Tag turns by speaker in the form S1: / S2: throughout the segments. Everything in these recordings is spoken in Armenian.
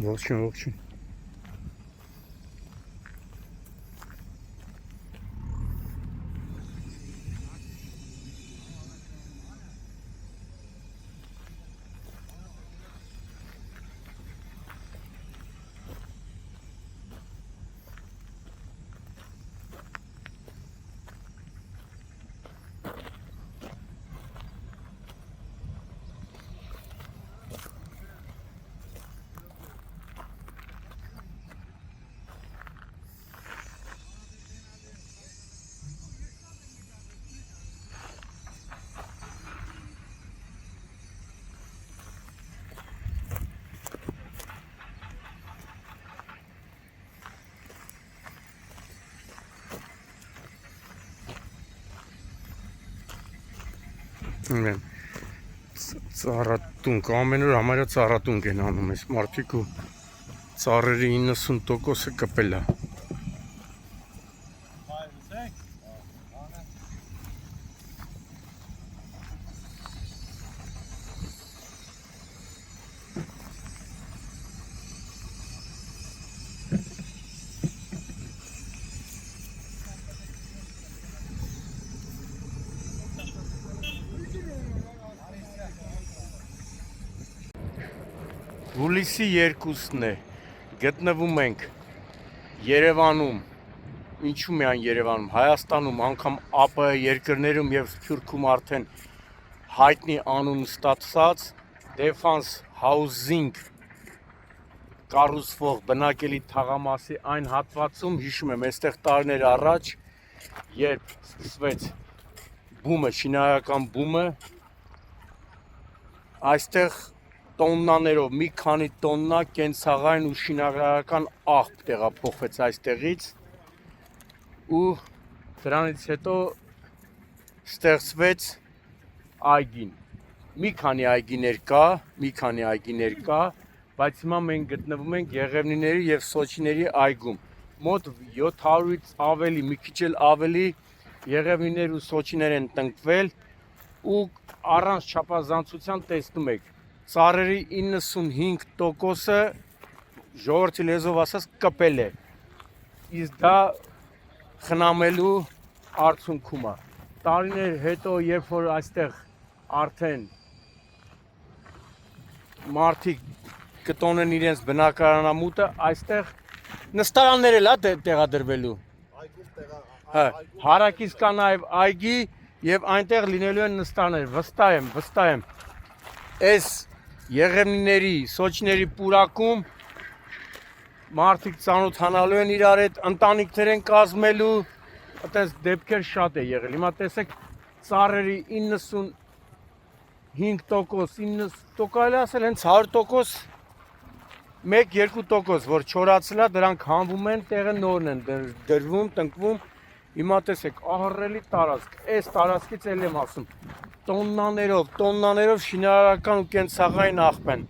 S1: Ողջույն։ Ծառատունք, ամեն օր համարյա ծառատունք են անում այս մարդիկ ու ծառերի 90%-ը կպել է։ Հուլիսի 2-ն է, գտնվում ենք Երևանում, ինչու միայն Երևանում, Հայաստանում, անգամ ԱՊՀ երկրներում և Սփյուռքում արդեն հայտնի անուն ստացած Defense Housing կառուցվող բնակելի թաղամասի այն հատվածում, հիշում եմ, այստեղ տարիներ առաջ, երբ սկսվեց բումը, շինարարական բումը, այստեղ տոննաներով, մի քանի տոննա կենցաղային ու շինարարական աղբ տեղափոխվեց այստեղից ու դրանից հետո ստեղծվեց այգին։ Մի քանի այգիներ կա, բայց հիմա մենք գտնվում ենք Եղևնիների և Սոչիների այգում։ Մոտ 700-ից ավելի, մի քիչ էլ ավելի Եղևնիներ ու Սոչիներ են տնկվել ու առանց չափազանցության տեսնում եք, ծառերի 95%-ը ժողովրդի լեզվով ասած կպել է, իսկ դա խնամելու արդյունքում է։ Տարիներ հետո, երբ որ այստեղ արդեն մարդիկ կտոնեն իրենց բնակարանամուտը, այստեղ նստարաններ էլ է տեղադրվելու։ Հարակից կա նաև այգի և այնտեղ լինելու են նստարաններ, վստահ եմ։ Այս Եղևնիների, Սոչիների պուրակում մարդիկ ծանոթանալու են իրար հետ, ընտանիքներ են կազմելու, այտենց դեպքեր շատ է եղել։ Հիմա տեսեք ծառերի 95%, էլ ասել հենց 100%, 1-2%, որ չորացել է, դրանք հանվում են, տեղը նորն են դրվում, տնկվում Հիմա տեսեք, ահռելի տարածք, այս տարածքից էլ եմ ասում, տոննաներով շինարարական ու կենցաղային աղբեն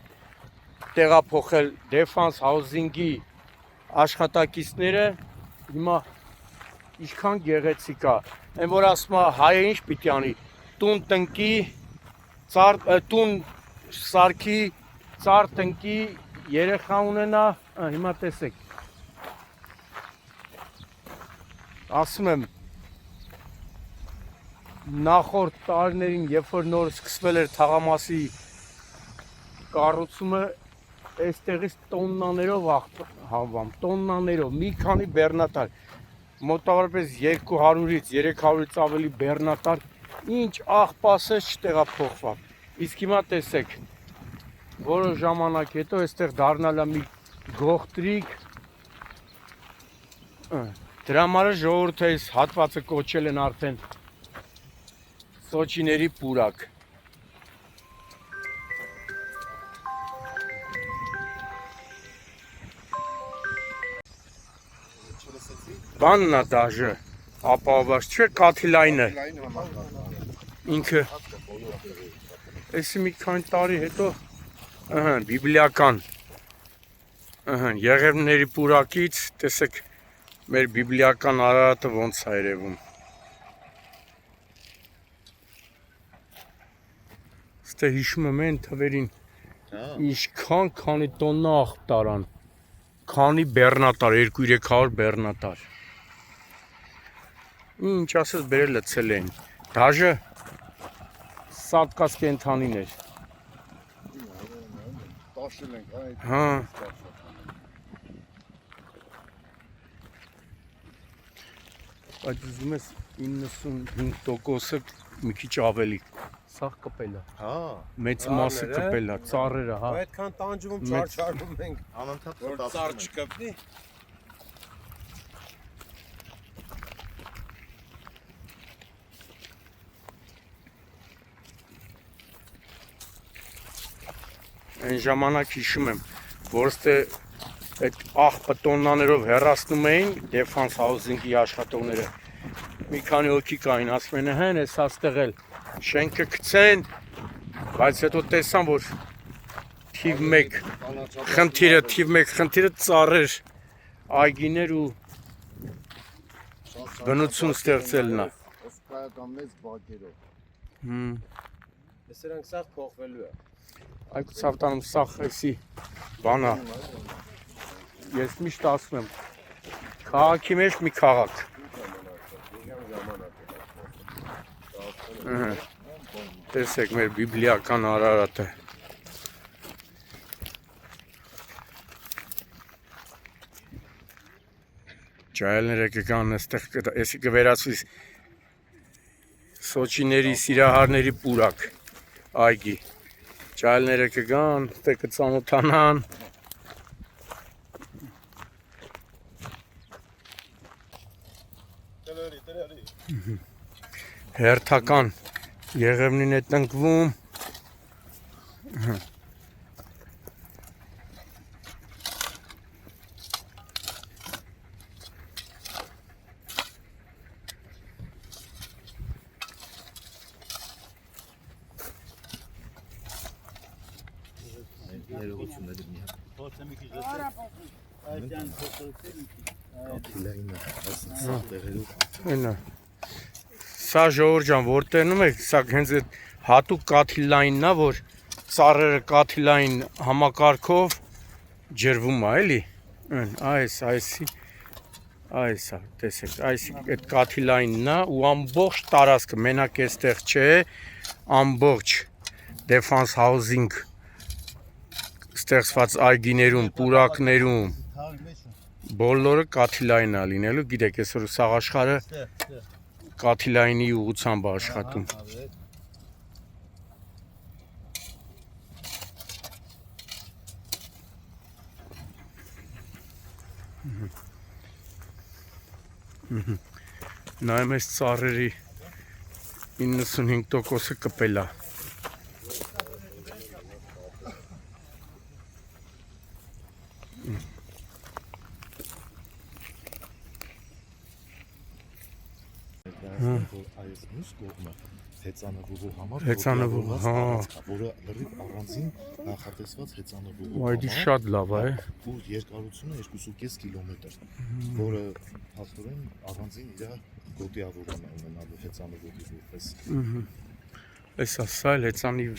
S1: տեղափոխել Defense Housing-ի աշխատակիցները, հիմա ինչքան գեղեցիկ է, այն որ ասում է հայը ինչ պիտի անի, տուն տնկի, տուն սարքի, ծառ տնկի, երեխա ունենա, հիմա տեսեք, ասում եմ, նախորդ տարիներին, երբ որ նոր սկսվել էր թաղամասի կառուցումը, այստեղից տոննաներով հավամ, տոննաներով, մի քանի բեռնատար, մոտավորապես 200-ից 300-ից ավելի բեռնատար, ինչ աղբասես չտեղափոխվավ։ Իսկ հիմա տեսեք, որոշ ժամանակ հետո այստեղ դառնալ է մի գողտրիկ, դրա համար ժողովուրդը այս հատվածը կոչել են արդեն Սոչիների պուրակ։ Բանն է դաժը, ապահովված չէ, կաթիլայնը, ինքը, էսի մի քանի տարի հետո, բիբլիական, Եղևնների պուրակից, տեսեք, մեր բիբլիական Արարատը ոնց է երևում։ Ստե հիշում եմ այն թվերին, ինչքան քանի տոննա աղբ տարան, քանի բեռնատար, 200-300 բեռնատար։ Ինչ ասես բերել լցել էին, դաժը սատկած կենթանին էր։ Հա։ Այդ ուզում ես 95%-ը մի քիչ ավելի, սաղ կպել է։ Հա։ Մեծ մասը կպել է, ծառերը, հա։
S2: Այդքան տանջվում չարչարվում ենք, անընդհատ որ ծառ չկպնի։
S1: Այն ժամանակ հիշում եմ, որ ստե այդ աղբը տոննաներով հեռացնում էին Defense Housing-ի աշխատողները։ Մի քանի հոգի կային, ասում են, հեն էս աստեղել, շենքը գցեն, բայց հետո տեսան, որ թիվ 1 խնդիրը ծառեր, այգիներ ու բնություն ստեղծելն է։
S2: Հսկայական մեծ բակերով։
S3: Ես սրանք սաղ փոխվելու է։
S1: Այդ ցավտանում սաղ էսի բանա։ Ես միշտ ասում եմ, քաղաքի մեջ մի քաղաք։ Տեսեք մեր բիբլիական Արարատը։ Ջահելները կգան այստեղ, էսի կվերածվի Սոչիների սիրահարների պուրակ այգի։ Ջահելները կգան, տե կծանոթանան։ Հերթական Եղևնին է տնկվում։ Սա ժողովուրդ ջան, որ տենում եք, սա հենց այդ հատուկ կաթիլայինն է, որ ծառերը կաթիլային համակարգով ջրվում է, էլի։ Այս է, տեսեք, այդ կաթիլայինն է ու ամբողջ տարածքը, մենակ այստեղ չէ, ամբողջ Defense Housing ստեղծված այգիներում, պուրակներում, բոլորը կաթիլային է լինելու, գիտեք, այսօր սաղ աշխարհը կաթիլայինի ուղղությամբ աշխատում։ Նայում ես ծառերի 95%-ը կպել է։
S3: Մյուս կողմը հեծանվողու համար
S1: Հեծանվողու, հա։
S3: որը լրիվ առանձին նախատեսված հեծանվողու
S1: Այդ շատ լավ է։
S3: ու երկարությունը 2.5 կիլոմետր, որը փաստորեն առանձին իր գոտիավորում է ունենալու հեծանվողի որպես։
S1: Այս ասա էլ հեծանի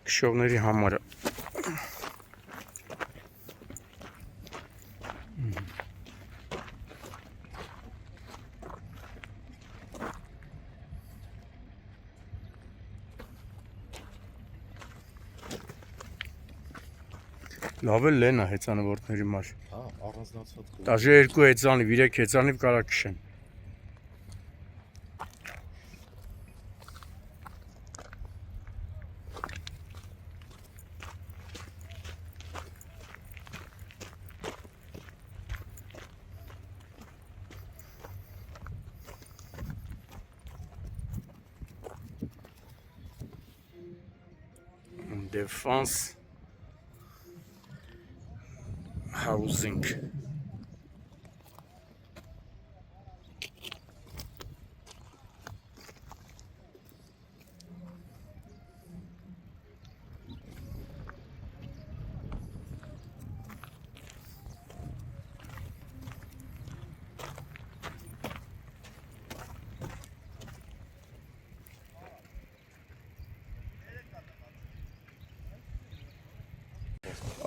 S1: քշողների համար է։ Լավ էլ լեն է հեծանվորդների համար։
S3: Հա, առանձնացված կողմ։
S1: Դաժե 2 հեծանիվ, 3 հեծանիվ կարա քշեն։ Defense housing.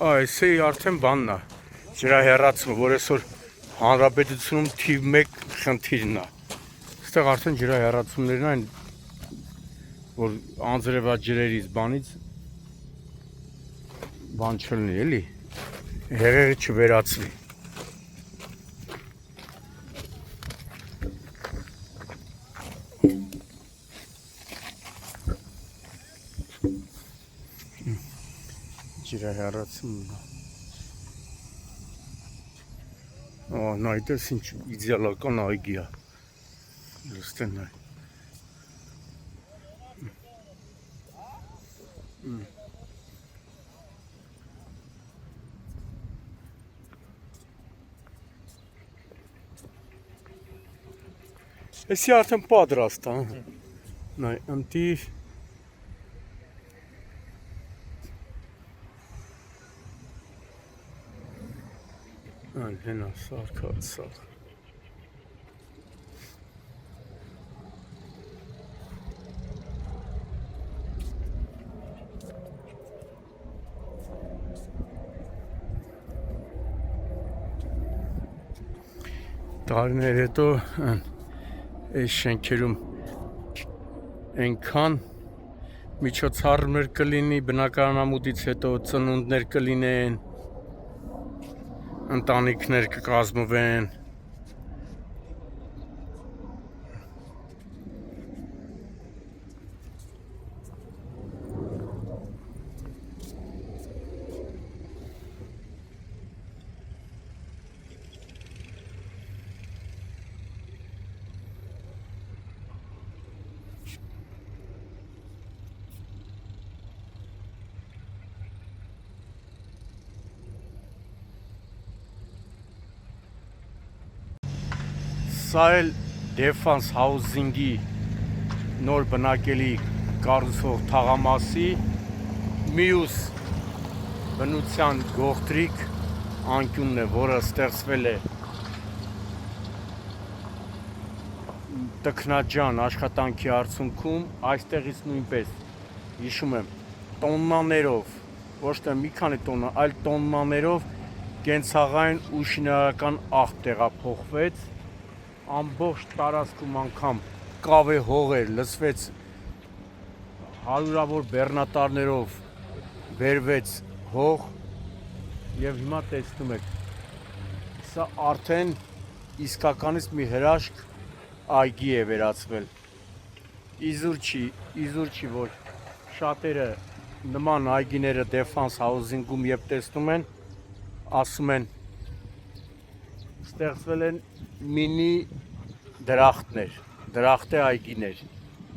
S1: Այս է արդեն բանն է, ջրահեռացումը, որ այսօր հանրապետությունում թիվ 1 խնդիրն է։ Այստեղ արդեն ջրահեռացումներն են, որ անձրևաջրերից բանից բան չլինի, էլի, հեղեղը չվերացվի։ Ջրահեռացումն է։ Նայտես ինչ իդեալական այգի է։ Լստեն նայ։ Էսի արդեն պատրաստ է։ Նայ, ընտի Հենա սարքած սաղ։ Տարիներ հետո այս շենքերում այնքան միջոցառումներ կլինի, բնակարանամուտից հետո ծնունդներ կլինեն, ընտանիքներ կկազմվեն։ Սա էլ Defense Housing-ի նոր բնակելի կառուցվող թաղամասի մյուս բնության գողտրիկ անկյունն է, որը ստեղծվել է տքնաջան աշխատանքի արդյունքում, այստեղից նույնպես հիշում եմ տոննաներով, ոչ թե մի քանի տոննա, այլ տոննաներով կենցաղային ու շինարարական աղբ տեղափոխվեց, ամբողջ տարածքում անգամ կավե հողեր լցվեց, հարյուրավոր բեռնատարներով բերվեց հող եւ հիմա տեսնում եք, սա արդեն իսկականից մի հրաշք այգի է վերածվել։ Իզուր չի, որ շատերը նման այգիները Defense Housing-ում երբ տեսնում են, ասում են ստեղծվել են մինի դրախտներ, դրախտե այգիներ։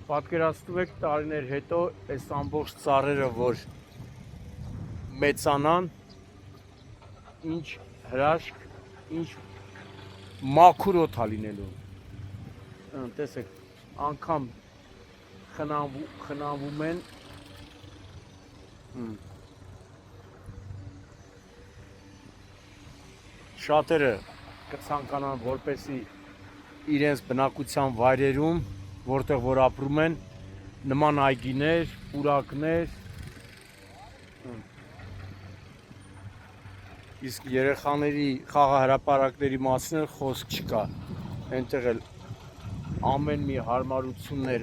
S1: Պատկերացնում եք տարիներ հետո այս ամբողջ ծառերը, որ մեծանան, ինչ հրաշք, ինչ մաքուր օդ է լինելու։ Տեսեք, անգամ խնամվում են շատերը կցանկանան որպեսի իրենց բնակության վայրերում, որտեղ որ ապրում են, նման այգիներ, պուրակներ, իսկ երեխաների խաղահրապարակների մասին խոսք չկա, այնտեղ էլ ամեն մի հարմարություններ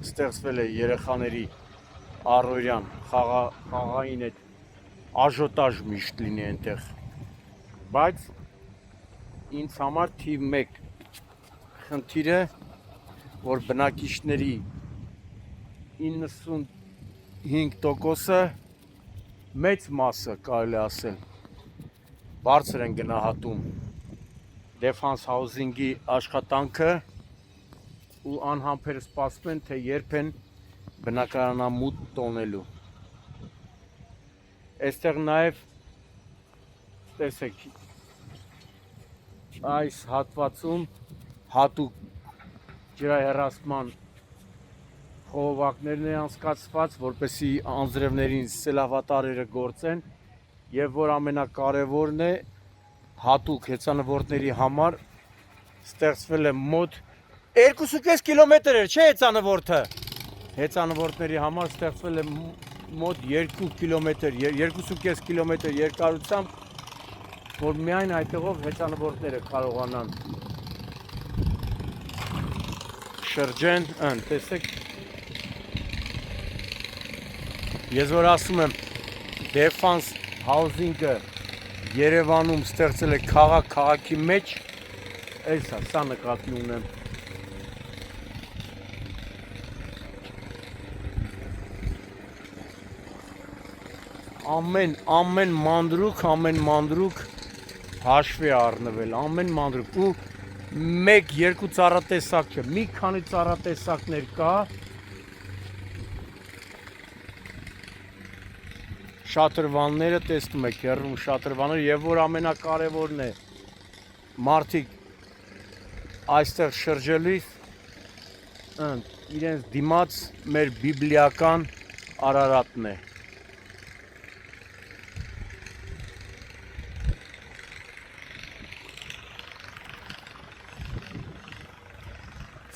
S1: ստեղծվել է երեխաների առօրյան խաղային այդ աժոտաժ միշտ լինի այնտեղ, բայց ինձ համար թիվ 1 խնդիրը, որ բնակիչների 95%-ը մեծ մասը կարելի ասել բարձր են գնահատում Defense Housing-ի աշխատանքը ու անհամբեր սպասում են, թե երբ են բնակարանամուտ տոնելու։ Այստեղ նաև տեսեք այս հատվածում հատուկ ջրահեռացման խողովակներն են անցկացված, որպեսզի անձրևներին սելավատարերը գործեն եւ որ ամենակարևորն է հատուկ հեծանվորդների համար ստեղծվել է մոտ 2.5 կիլոմետր էր, չէ՞ հեծանվորդը։ Հեծանվորդների համար ստեղծվել է մոտ 2 կիլոմետր, 2.5 կիլոմետր երկարությամբ, որ միայն այդտեղով հեծանվորդները կարողանան շրջեն, տեսեք։ Ես որ ասում եմ Defense Housing-ը Երևանում ստեղծել է քաղաքի մեջ, սա նկատի ունեմ։ Ամեն մանրուք հաշվի առնվել, ամեն մանրուք ու 1-2 ծառատեսակ չէ, մի քանի ծառատեսակներ կա, շատրվանները տեսնում եք, հեռվում շատրվանները եւ որ ամենակարևորն է մարդիկ այստեղ շրջելիս իրենց դիմաց մեր բիբլիական Արարատն է։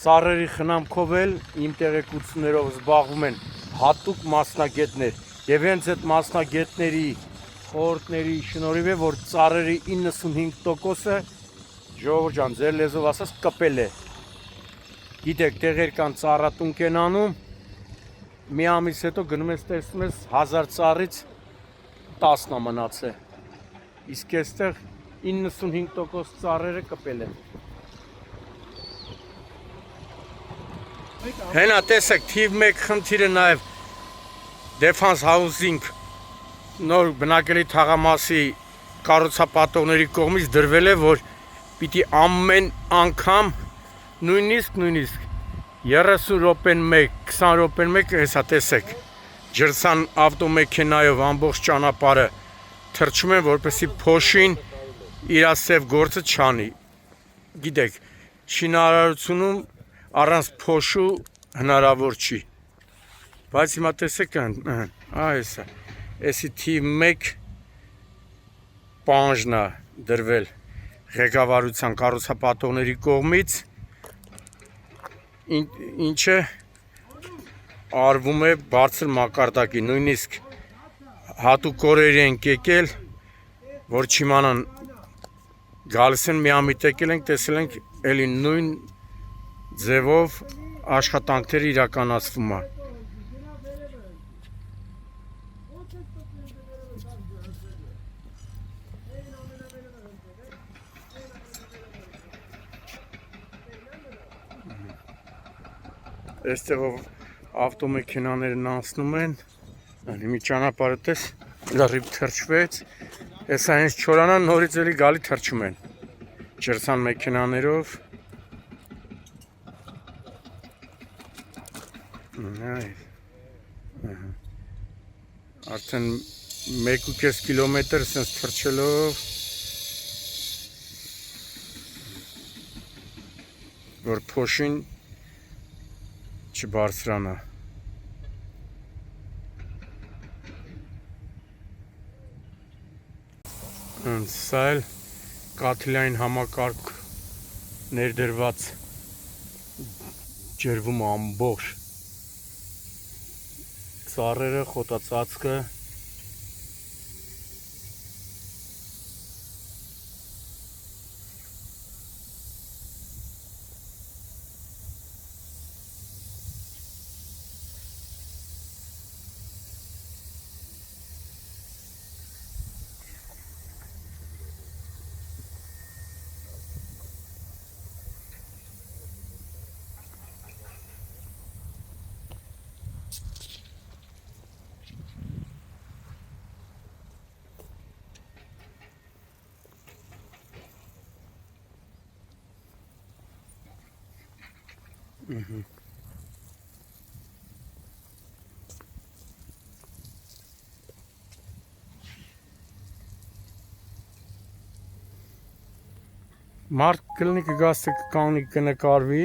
S1: Ծառերի խնամքով էլ իմ տեղեկություններով զբաղվում են հատուկ մասնագետներ եւ հենց այդ մասնագետների խորհուրդների շնորհիվ է որ ծառերի 95%-ը ժողովուրդ ջան ձեր լեզվով ասած կպել է։ Գիտեք տեղեր կան ծառատունք են անում, մի ամիս հետո գնում ես տեսնում ես 1000 ծառից 10-ը մնացել։ Իսկ այստեղ 95% ծառերը կպել են։ Հենա տեսեք թիվ 1 խնդիրը նաև Defense Housing նոր բնակելի թաղամասի կառուցապատողների կողմից դրվել է, որ պիտի ամեն անգամ նույնիսկ 30 րոպեն 1, 20 րոպեն 1, հեսա տեսեք, ջրցան ավտոմեքենայով ամբողջ ճանապարհը թռչում են, որպեսզի փոշին իր ասև գործը չանի։ Գիտեք, շինարարությունում առանց փոշու հնարավոր չի։ Բայց հիմա տեսեք այսա, էսի թիվ 1 պանժն է դրվել ղեկավարության կառուցապատողների կողմից, ինչը արվում է բարձր մակարդակի, նույնիսկ հատուկ օրեր են եկել, որ չիմանան գալիս են միամիտ եկել ենք, տեսել ենք էլի նույն ձևով աշխատանքները իրականացվում է։ Այստեղով ավտոմեքենաներն անցնում են, մի ճանապարհը տես լրիվ թրջվեց, հեսա հենց չորանան նորից էլի գալի թրջում են ջրցան մեքենաներով։ Արդեն 1.5 կիլոմետր սենց թրջելով, որ փոշին չբարձրանա։ Սա էլ կաթիլային համակարգ ներդրված ջրվում ամբողջ ծառերը, խոտածածկը Մարդ կլինի կգաստը կկանի կնկարվի,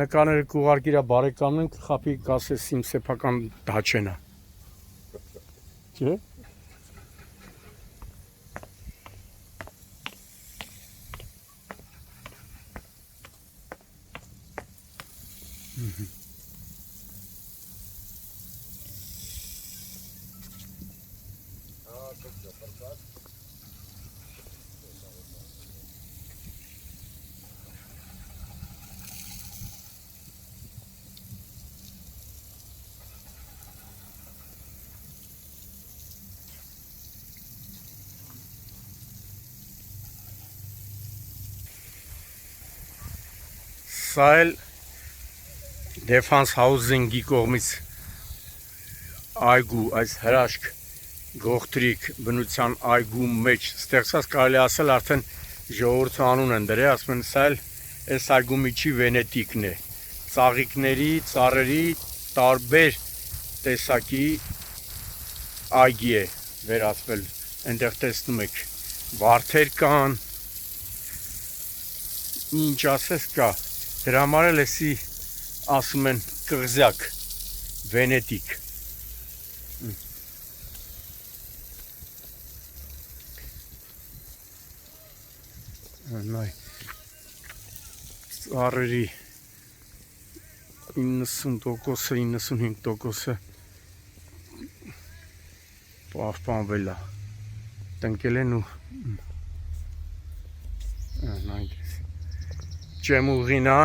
S1: նկարները կուղարկի իր բարեկամն կխապի կասես իմ սեփական դաչենա։ Չէ՞։ Սա էլ Defense Housing-ի կողմից այգու, այս հրաշք գողտրիկ բնության այգու մեջ ստեղծած կարելի ասել արդեն ժողովուրդը անուն են դրել, ասում են սա էլ այս այգու միջի Վենետիկն է, ծաղիկների, ծառերի տարբեր տեսակի այգի է վերածվել, այնտեղ տեսնում եք վարդեր կան, ինչ ասես կա, դրա համար էլ էսի ասում են կղզյակ, Վենետիկ։ Նայ, ծառերի 90%-ը, 95%-ը պահպանվել է, տնկել են ու նայք Ջեմուղին է,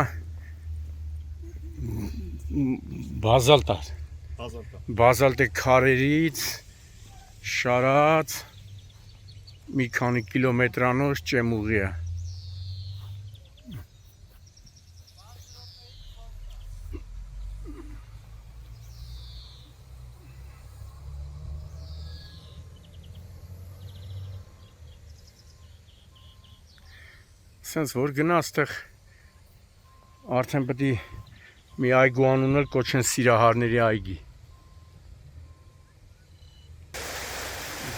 S1: բազալտ է քարերից շարած մի քանի կիլոմետրանոց ջեմուղի է։ Սենց որ գնա այստեղ արդեն պետք է մի այգու անունել կոչեն Սիրահարների այգի։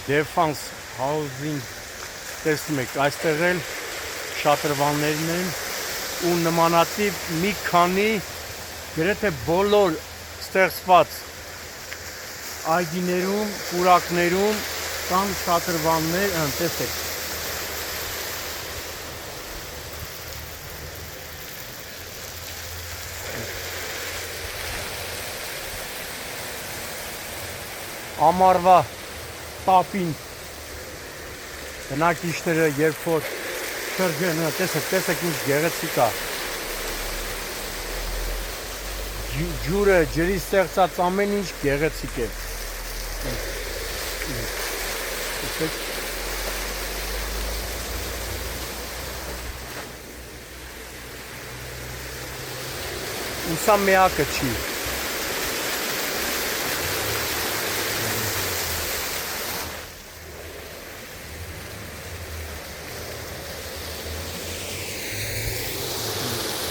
S1: Defense Housing տեսնում եք, այստեղ էլ շատրվաններն են ու նմանատիպ մի քանի գրեթե բոլոր ստեղծված այգիներում, պուրակներում կան շատրվաններ, տեսեք։ Ամառվա տապին բնակիչները երբ որ շրջեն, տեսեք ինչ գեղեցիկ է։ Ջուրը, ջրի ստեղծած ամեն ինչ գեղեցիկ է։ Տեսեք։ Ու սա միակը չի։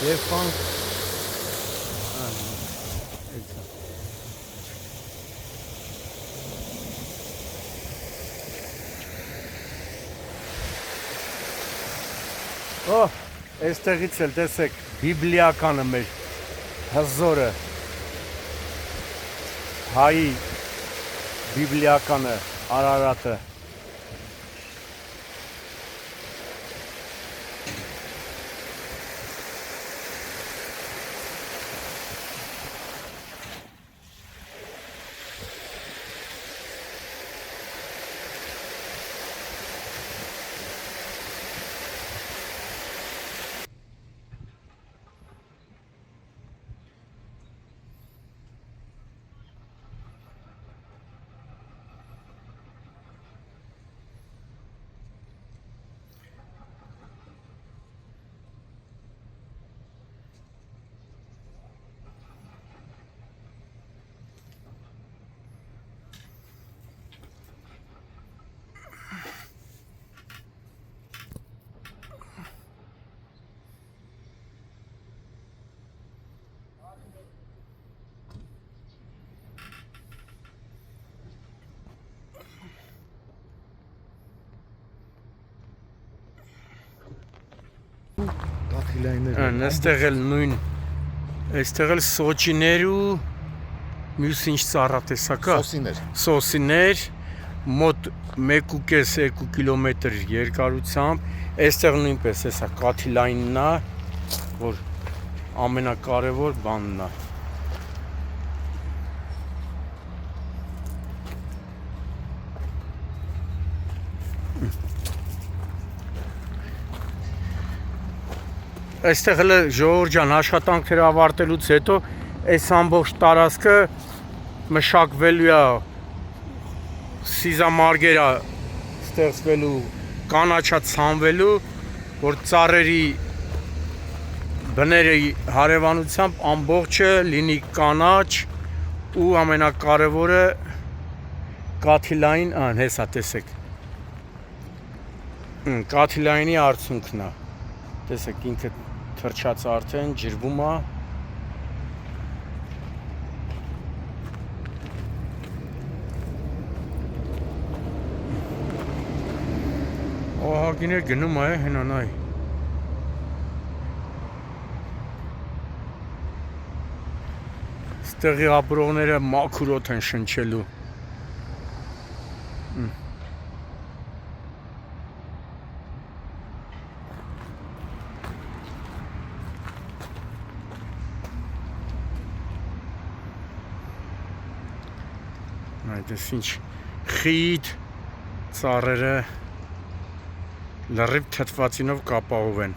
S1: Defense այստեղից էլ տեսեք բիբլիականը մեր հզորը հայի բիբլիականը Արարատը
S3: Կաթիլայիններ։
S1: այստեղ էլ նույն այստեղ էլ սոճիներ ու մյուս ինչ ծառա տեսակ կա
S3: Սոսիներ։
S1: սոսիներ մոտ 1.5-2 կիլոմետր երկարությամբ այստեղ նույնպես էսա կաթիլայինն է որ ամենակարևոր բանն է Այստեղ էլ ժողովուրդ ջան աշխատանքները ավարտելուց հետո այս ամբողջ տարածքը մշակվելու է սիզամարգերա ստեղծվելու կանաչա ցանվելու որ ծառերի բների հարևանությամբ ամբողջը լինի կանաչ ու ամենակարևորը կաթիլային հեսա տեսեք կաթիլայինի արդյունքն է տեսեք ինքը թրջած արդեն ջրվում է Ահագին է գնում է հենանայ Ստեղի ապրողները մաքուրոտ են շնչելու Այդպես ինչ խիտ ծառերը լրիվ թթվածինով կապահով են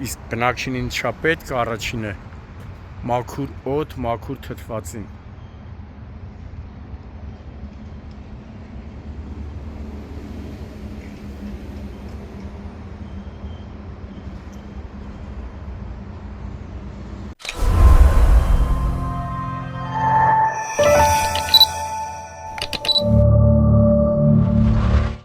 S1: իսկ բնակչին ինչա պետք առաջինը մաքուր օդ, մաքուր թթվածին